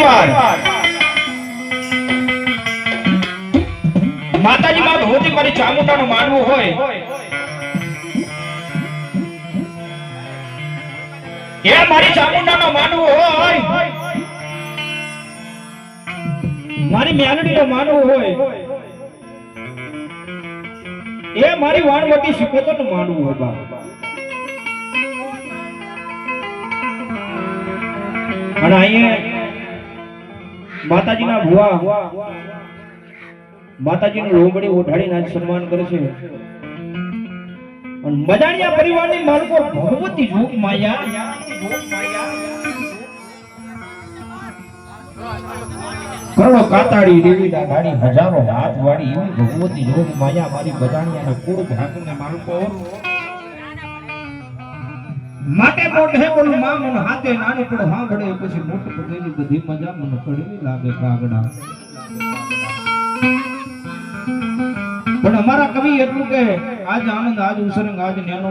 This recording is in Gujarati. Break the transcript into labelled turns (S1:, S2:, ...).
S1: પરિવાર માતાજી માં ભગવતી મારી ચામુંડાનું માનવું હોય એ મારી ચામુંડાનો માનવું હોય મારી મેલડીનો માનવું હોય એ મારી વાણવટી સિકોતરનું માનવું હોય બા અને અહીંયા માતાજીના ભુવા માતાજીનું લોમડી ઓઢાડીને આજ સન્માન કરે છે અને મજાણિયા પરિવારની માલકો ભગવતી જોગ માયા કરોડો કાતાડી દેવી ના ગાડી હજારો હાથ વાળી એવી ભગવતી જોગ માયા મારી મજાણિયાના કુળ ભાગને માલકો માટે મોઢે બોલું માં મને હાથે નાની પણ સાંભળે પછી મોટું પગેલી બધી મજા મને કડવી લાગે કાગડા પણ અમારા કવિ એટલું કે આજ આનંદ આજ ઉસરંગ આજ નેનો